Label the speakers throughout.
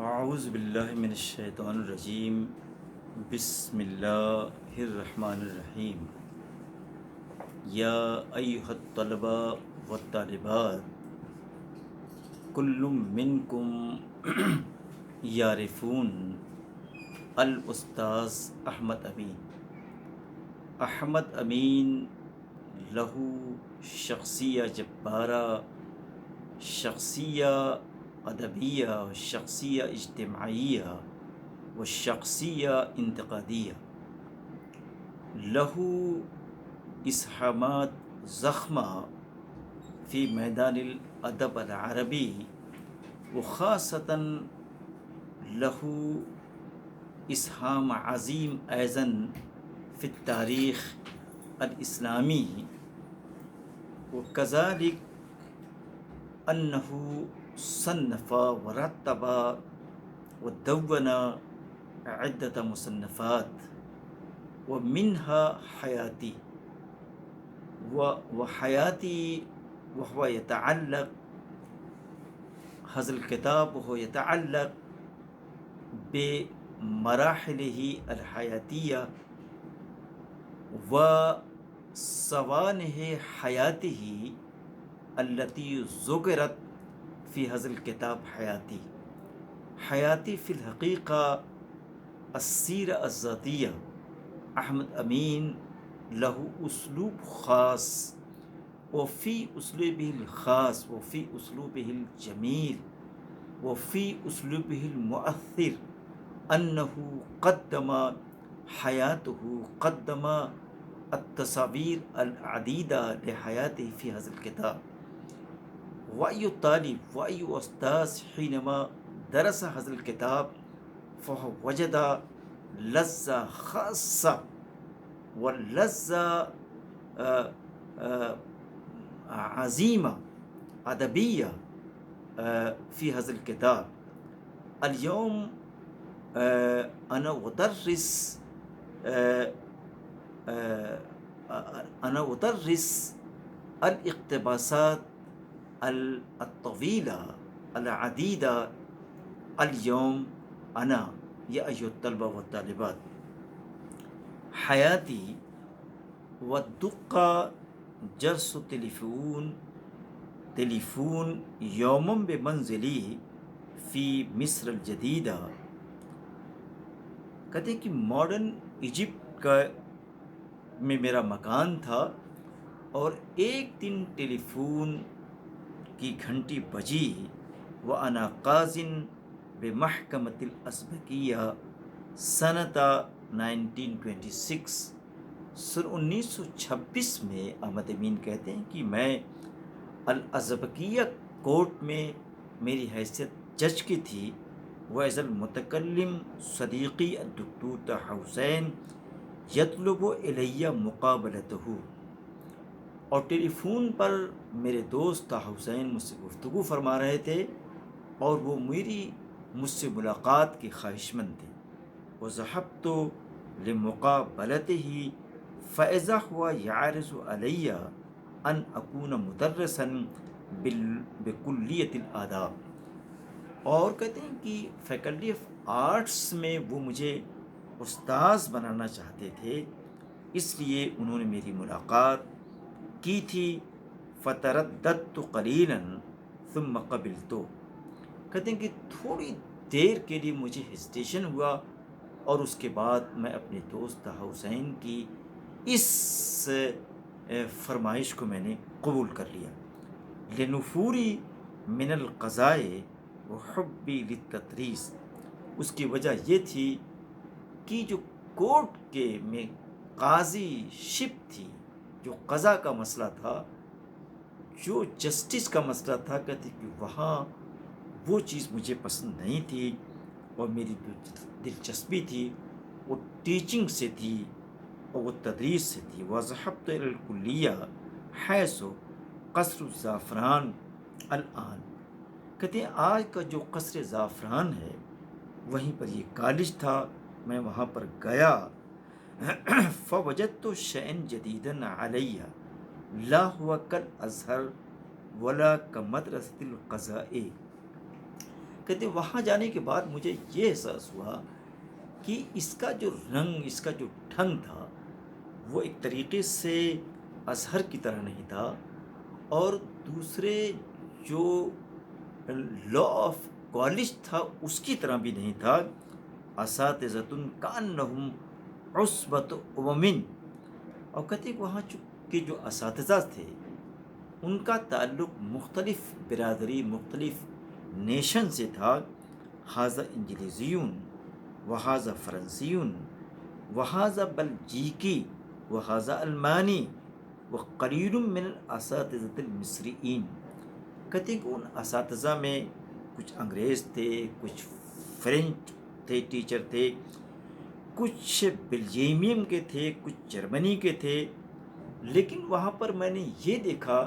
Speaker 1: اعوذ باللہ من الشیطان الرجیم بسم اللہ الرحمن الرحیم یا ایہا الطلبہ والطالبات کل منکم یعرفون الاستاذ احمد امین۔ احمد امین لہو شخصیہ جبارہ، شخصیہ ادبیہ، شخصیہ اجتماعیہ و شخصیہ انتقادیہ، لہو اسہامات ضخمہ فی میدان الادب العربی و خاصتاً لہو اسہام عظیم ایضاً فی التاریخ الاسلامی وکذلک انہ صنف ورتب ودون عدة مصنفات ومنها حیاتی وحیاتی وهو يتعلق هذا الكتاب وهو يتعلق بمراحله الحياتية وسوانح حياته التي ذكرت في هذا الكتاب حياتي في الحقيقة السيرة الذاتية۔ احمد امین له اسلوب خاص وفي اسلوبه الخاص وفي اسلوبه الجميل وفي اسلوبه المؤثر انه قدم حياته، قدم التصاوير العديدة لحياته في هذا الكتاب، وأي طالب وأي أستاذ حينما درس هذا الكتاب فهو وجد لذة خاصة ولذة عظيمة أدبية في هذا الكتاب۔ اليوم أنا أدرس الاقتباسات الطويلة العديدة اليوم أنا يا أيها الطلبة والطالبات حياتي ودق جرس تليفون يوما بمنزلي في مصر الجديدة۔ کہتے ہیں کہ ماڈرن ایجپٹ کا میں میرا مکان تھا اور ایک دن ٹیلی فون کی گھنٹی بجی وأنا قاضٍ بمحکمۃ الازبکیہ سنۃ 1926، سن 1926 میں احمد امین کہتے ہیں کہ میں الازبکیہ کورٹ میں میری حیثیت جج کی تھی، وإذا المتکلم صدیقی الدکتور طه حسین یطلب الی مقابلته، اور ٹیلی فون پر میرے دوست طه حسین مجھ سے گفتگو فرما رہے تھے اور وہ مجھ سے ملاقات کی خواہشمند تھے۔ وذهبت لمقابلته فإذا هو يعرض علي أن أكون مدرسا بكلية الآداب، اور کہتے ہیں کہ فیکلٹی آف آرٹس میں وہ مجھے استاذ بنانا چاہتے تھے، اس لیے انہوں نے میری ملاقات کی تھی۔ فترددت قلیلا ثم قبلت، کہتے ہیں کہ تھوڑی دیر کے لیے مجھے ہیزیٹیشن ہوا اور اس کے بعد میں اپنے دوست طه حسین کی اس فرمائش کو میں نے قبول کر لیا۔ لنفوری من القضاء وحبی للتدریس، اس کی وجہ یہ تھی کہ جو کورٹ کے میں قاضی شپ تھی، جو قضا کا مسئلہ تھا، جو جسٹس کا مسئلہ تھا، کہتے کہ وہاں وہ چیز مجھے پسند نہیں تھی اور میری دلچسپی تھی وہ ٹیچنگ سے تھی اور وہ تدریس سے تھی۔ وذهبت إلى الكلية حيث قصر الزعفران الآن، کہتے ہیں آج کا جو قصر زعفران ہے وہیں پر یہ کالج تھا، میں وہاں پر گیا۔ فوجدت شيئا جديدا علي لا هو كالازهر ولا كمدرسة القضاء، کہتے وہاں جانے کے بعد مجھے یہ احساس ہوا کہ اس کا جو رنگ، اس کا جو ڈھنگ تھا، وہ ایک طریقے سے ازہر کی طرح نہیں تھا، اور دوسرے جو لا آف کالج تھا اس کی طرح بھی نہیں تھا۔ اساتذۃ کانہم عصبۃ امم، اور کہتے کہ وہاں کے جو اساتذہ تھے ان کا تعلق مختلف برادری، مختلف نیشن سے تھا۔ ھذا انگلیزیون وھذا فرنسیون وھذا بلجیکی وھذا المانی وقلیل من الاساتذۃ المصریین، کہتے کہ ان اساتذہ میں کچھ انگریز تھے، کچھ فرینچ تھے ٹیچر تھے، کچھ بلجیمیم کے تھے، کچھ جرمنی کے تھے، لیکن وہاں پر میں نے یہ دیکھا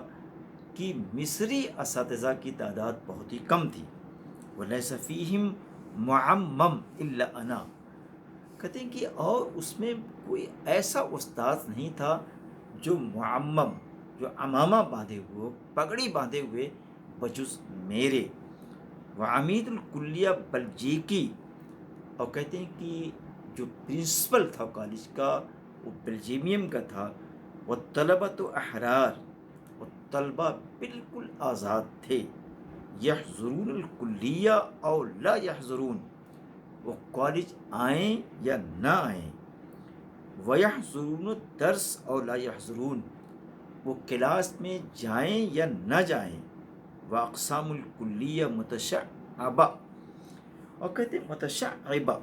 Speaker 1: کہ مصری اساتذہ کی تعداد بہت ہی کم تھی۔ وَلَيْسَ فِيهِمْ مُعَمَّمْ إِلَّا أَنَا، کہتے ہیں کہ اور اس میں کوئی ایسا استاذ نہیں تھا جو معمم، جو عمامہ باندھے ہوئے، پگڑی باندھے ہوئے، بجز میرے۔ وعمید الکلیہ بلجیکی، اور کہتے ہیں کہ جو پرنسپل تھا کالج کا وہ بلجیمیم کا تھا۔ والطلبۃ احرار، اور طلبہ بالکل آزاد تھے۔ یحضرون الکلیہ او لا یحضرون، وہ کالج آئیں یا نہ آئیں۔ ویحضرون الدرس او لا یحضرون، وہ کلاس میں جائیں یا نہ جائیں۔ واقسام الکلیہ متشعبہ، اور کہتے ہیں متشعبہ،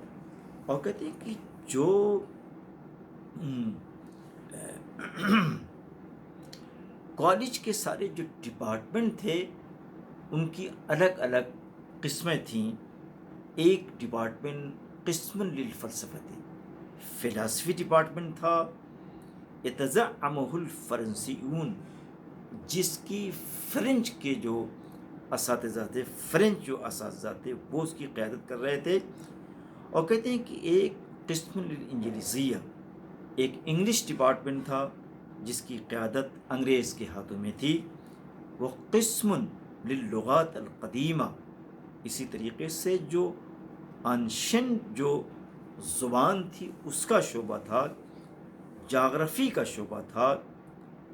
Speaker 1: اور کہتے ہیں کہ جو کالج کے سارے جو ڈپارٹمنٹ تھے ان کی الگ الگ قسمیں تھیں۔ ایک ڈپارٹمنٹ قسم للفلسفہ، فلاسفی ڈپارٹمنٹ تھا۔ یتزعمہ الفرنسیون، جس کی فرینچ کے جو اساتذہ تھے، فرینچ جو اساتذہ تھے وہ اس کی قیادت کر رہے تھے۔ اور کہتے ہیں کہ ایک قسم للانگلیزیہ، ایک انگلش ڈپارٹمنٹ تھا جس کی قیادت انگریز کے ہاتھوں میں تھی۔ وہ قسم للغات القدیمہ، اسی طریقے سے جو انشنٹ جو زبان تھی اس کا شعبہ تھا، جاغرفی کا شعبہ تھا۔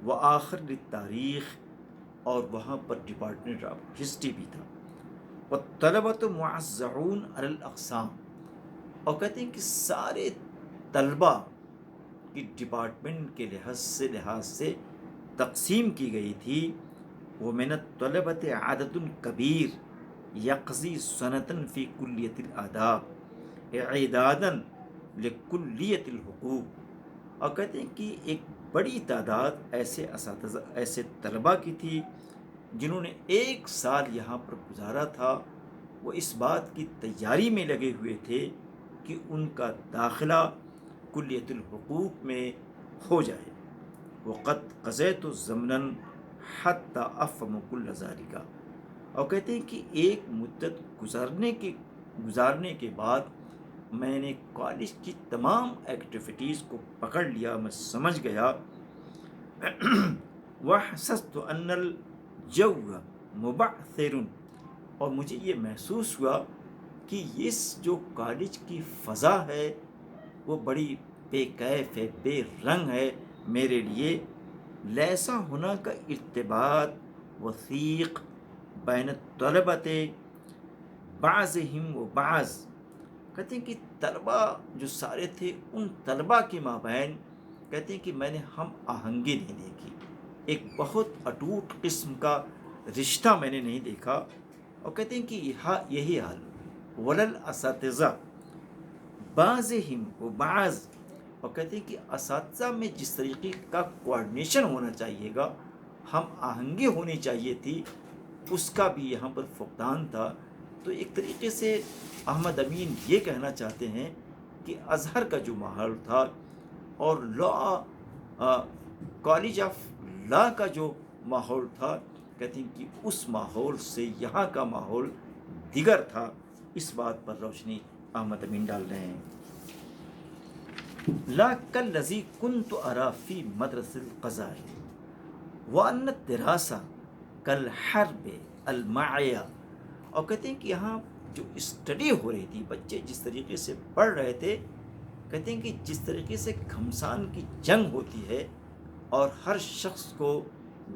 Speaker 1: وآخر للتاریخ، اور وہاں پر ڈپارٹمنٹ آف ہسٹری بھی تھا۔ والطلبۃ موزعون علی الاقسام، اور کہتے ہیں کہ سارے طلبہ کی ڈپارٹمنٹ کے لحاظ سے تقسیم کی گئی تھی۔ ومن الطلبۃ عدد کبیر یقضی سنۃ فی کلیۃ الآداب اعدادا لکلیۃ الحقوق، اور کہتے ہیں کہ ایک بڑی تعداد ایسے اساتذہ، ایسے طلبہ کی تھی جنہوں نے 1 سال یہاں پر گزارا تھا۔ وہ اس بات کی تیاری میں لگے ہوئے تھے کہ ان کا داخلہ کلیۃ الحقوق میں ہو جائے۔ وقد قضیت زمنا حتی افهم کل ذلک، اور کہتے ہیں کہ ایک مدت گزارنے کے بعد میں نے کالج کی تمام ایکٹیویٹیز کو پکڑ لیا، میں سمجھ گیا۔ وحسست ان الجو مبعثر، اور مجھے یہ محسوس ہوا کہ اس جو کالج کی فضا ہے وہ بڑی بے کیف ہے، بے رنگ ہے میرے لیے۔ لیسا ہونا کا ارتباط وثیق بین الطلبۃ بعضہم و بعض، کہتے ہیں کہ طلبہ جو سارے تھے ان طلبہ کے مابین، کہتے ہیں کہ میں نے ہم آہنگی نہیں دیکھی، ایک بہت اٹوٹ قسم کا رشتہ میں نے نہیں دیکھا۔ اور کہتے ہیں کہ یہی حال ولل اساتذہ بعضہم و بعض، اور کہتے ہیں کہ اساتذہ میں جس طریقے کا کوآرڈینیشن ہونا چاہیے گا، ہم آہنگی ہونی چاہیے تھی، اس کا بھی یہاں پر فقدان تھا۔ تو ایک طریقے سے احمد امین یہ کہنا چاہتے ہیں کہ ازہر کا جو ماحول تھا اور کالج آف لا کا جو ماحول تھا، کہتے ہیں کہ اس ماحول سے یہاں کا ماحول دیگر تھا۔ اس بات پر روشنی احمد امین ڈال رہے ہیں۔ لا کالذی کنت اری فی مدرسۃ القضاء وان الدراسہ کالحرب المعیہ، اور کہتے ہیں کہ یہاں جو اسٹڈی ہو رہی تھی، بچے جس طریقے سے پڑھ رہے تھے، کہتے ہیں کہ جس طریقے سے گھمسان کی جنگ ہوتی ہے اور ہر شخص کو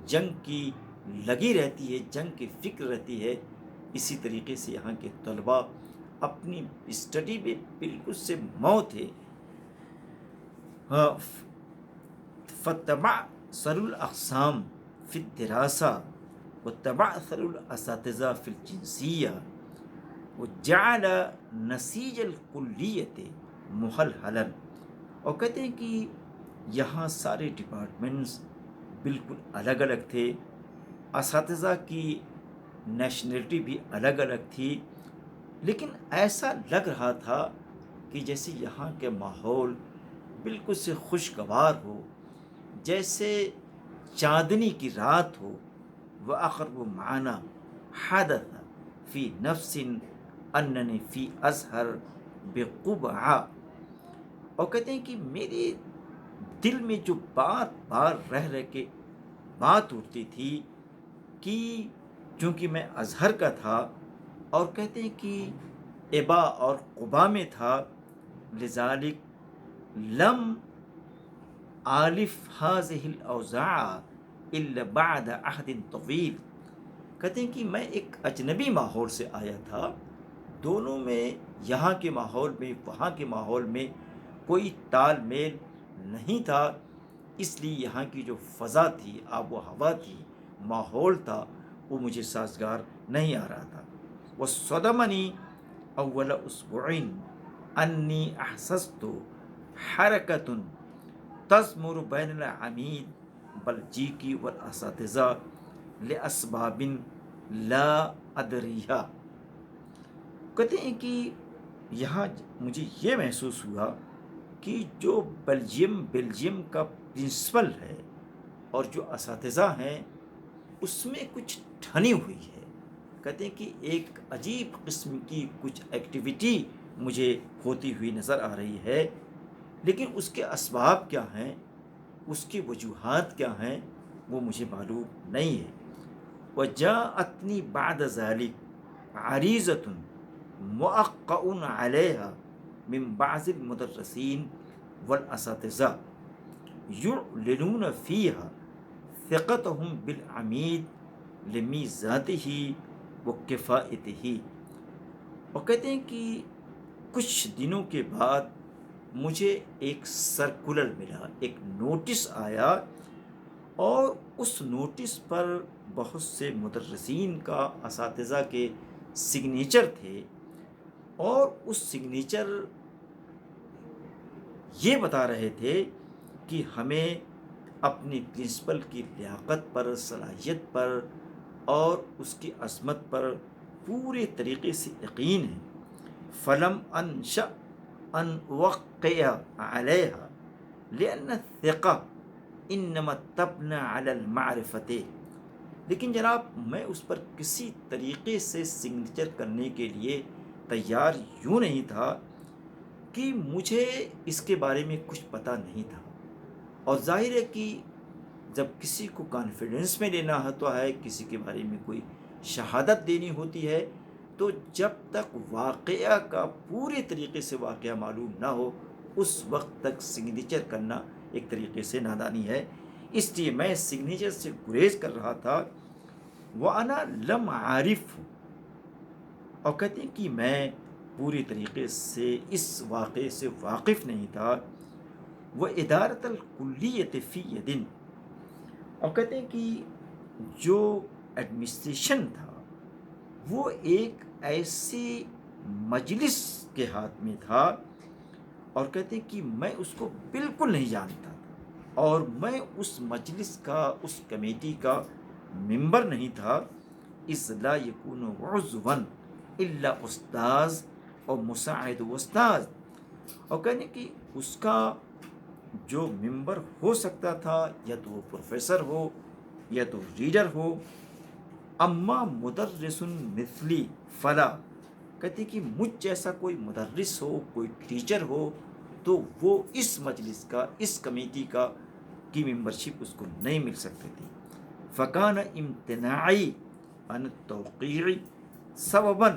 Speaker 1: جنگ کی لگی رہتی ہے، جنگ کی فکر رہتی ہے، اسی طریقے سے یہاں کے طلباء اپنی اسٹڈی میں بالکل سے موت ہے. فتبع سر الاقسام فی الدراسہ وتبع سر الاساتذہ فی الجنسیہ وجعل نسیج الکلیت محلحلا. اور کہتے ہیں کہ یہاں سارے ڈپارٹمنٹس بالکل الگ الگ تھے، اساتذہ کی نیشنلٹی بھی الگ الگ تھی، لیکن ایسا لگ رہا تھا کہ جیسے یہاں کے ماحول بالکل سے خوشگوار ہو، جیسے چاندنی کی رات ہو. وَأَقْرَبُ مَعَنَا حَدَثَ فِي نَفْسٍ أَنَّنِي فِي أَزْهَرْ بِقُبْعَةٍ. اور کہتے ہیں کہ میرے دل میں جو بار بار رہ رہ کے بات اٹھتی تھی کہ چونکہ میں ازہر کا تھا، اور کہتے ہیں کہ ابا اور قبا میں تھا، لذالک لم آلف هذه الاوضاع الا بعد عہد طویل. کہتے ہیں کہ میں ایک اجنبی ماحول سے آیا تھا، دونوں میں یہاں کے ماحول میں وہاں کے ماحول میں کوئی تال میل نہیں تھا، اس لیے یہاں کی جو فضا تھی، آب و ہوا تھی، ماحول تھا، وہ مجھے سازگار نہیں آ رہا تھا. وصدمنی اول اسبوع انی احسست حرکت تزمر بین العمید بلجیکی والاساتذہ لاسباب لا ادریہ. کہتے ہیں کہ یہاں مجھے یہ محسوس ہوا کہ جو بیلجیم کا پرنسپل ہے اور جو اساتذہ ہیں، اس میں کچھ ٹھنی ہوئی ہے. کہتے ہیں کہ ایک عجیب قسم کی کچھ ایکٹیویٹی مجھے ہوتی ہوئی نظر آ رہی ہے، لیکن اس کے اسباب کیا ہیں، اس کی وجوہات کیا ہیں، وہ مجھے معلوم نہیں ہے. وجاءتنی بعد ذلك عریضۃ موقع علیہا من بعض المدرسین والاساتذہ یعلنون فیہا ثقتهم بالعمید لمیزاتہ وکفاءتہ. اور کہتے ہیں کہ کچھ دنوں کے بعد مجھے ایک سرکولر ملا، ایک نوٹس آیا، اور اس نوٹس پر بہت سے مدرسین کا، اساتذہ کے سگنیچر تھے، اور اس سگنیچر یہ بتا رہے تھے کہ ہمیں اپنی پرنسپل کی لیاقت پر، صلاحیت پر اور اس کی عظمت پر پورے طریقے سے یقین ہے. فلم انشأ ان اوقع علیہا لأن الثقہ انما تبنى على المعرفت. لیکن جناب میں اس پر کسی طریقے سے سگنیچر کرنے کے لیے تیار یوں نہیں تھا کہ مجھے اس کے بارے میں کچھ پتہ نہیں تھا. اور ظاہر ہے کہ جب کسی کو کانفیڈنس میں لینا ہوتا ہے، کسی کے بارے میں کوئی شہادت دینی ہوتی ہے، تو جب تک واقعہ کا پورے طریقے سے واقعہ معلوم نہ ہو، اس وقت تک سگنیچر کرنا ایک طریقے سے نادانی ہے. اس لیے میں سگنیچر سے گریز کر رہا تھا. وَأَنَا لَمْ عَارِفْ. اور کہتے ہیں کہ میں پوری طریقے سے اس واقعے سے واقف نہیں تھا. وَإِدَارَةَ الْكُلِّيَّةِ فِي يَدٍ. اور کہتے ہیں کہ جو ایڈمنسٹریشن تھا وہ ایک ایسی مجلس کے ہاتھ میں تھا، اور کہتے ہیں کہ میں اس کو بالکل نہیں جانتا تھا، اور میں اس مجلس کا، اس کمیٹی کا ممبر نہیں تھا. اذ لا یکون عضوا الا استاذ اور مساعد استاذ. اور کہنے کہ اس کا جو ممبر ہو سکتا تھا یا تو وہ پروفیسر ہو یا تو ریڈر ہو. اما مدرس مثلی فلا. کہتے کہ مجھ جیسا کوئی مدرس ہو، کوئی ٹیچر ہو، تو وہ اس مجلس کا، اس کمیٹی کا کی ممبرشپ اس کو نہیں مل سکتی تھی. فکان امتناعی عن التوقیع سببا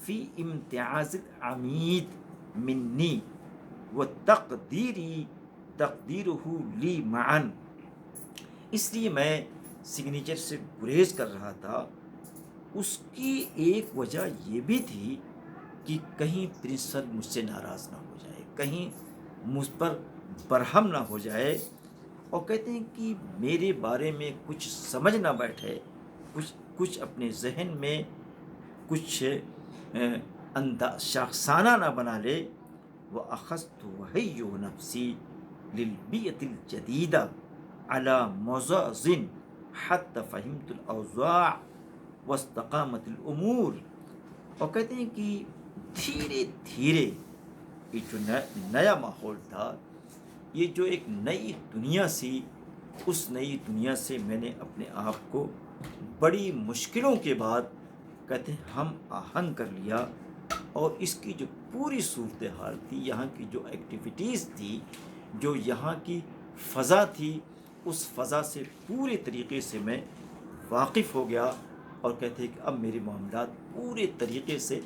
Speaker 1: فی امتیاز العمید منی و تقدیری تقدیرہ لی معن. اس لیے میں سگنیچر سے گریز کر رہا تھا. اس کی ایک وجہ یہ بھی تھی کہ کہیں پرنسپل مجھ سے ناراض نہ ہو جائے، کہیں مجھ پر برہم نہ ہو جائے، اور کہتے ہیں کہ میرے بارے میں کچھ سمجھ نہ بیٹھے، کچھ اپنے ذہن میں کچھ شاخسانہ نہ بنا لے. وَأَخَذْتُ وَهَيُّ نَفْسِي لِلْبِيَةِ الْجَدِيدَةِ عَلَى مُعْزَزٍ حَتَّى فَهِمْتُ الْأَوْضَاعَ وَاسْتَقَامَتِ الْأُمُورِ. اور کہتے ہیں کہ دھیرے دھیرے یہ جو نیا ماحول تھا، یہ جو ایک نئی دنیا سی، اس نئی دنیا سے میں نے اپنے آپ کو بڑی مشکلوں کے بعد کہتے ہیں ہم آہنگ کر لیا. اور اس کی جو پوری صورتحال تھی، یہاں کی جو ایکٹیویٹیز تھی، جو یہاں کی فضا تھی، اس فضا سے پورے طریقے سے میں واقف ہو گیا. اور کہتے ہیں کہ اب میرے معاملات پورے طریقے سے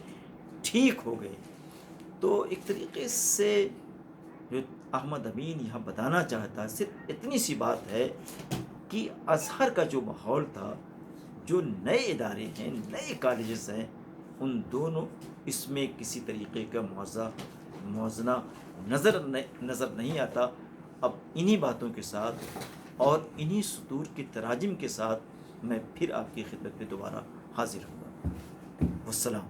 Speaker 1: ٹھیک ہو گئے. تو ایک طریقے سے جو احمد امین یہاں بتانا چاہتا ہے صرف اتنی سی بات ہے کہ ازہر کا جو ماحول تھا، جو نئے ادارے ہیں، نئے کالجز ہیں، ان دونوں اس میں کسی طریقے کا موازنہ نظر نہیں آتا. اب انہی باتوں کے ساتھ اور انہی سطور کے تراجم کے ساتھ میں پھر آپ کی خدمت میں دوبارہ حاضر ہوں گا. والسلام.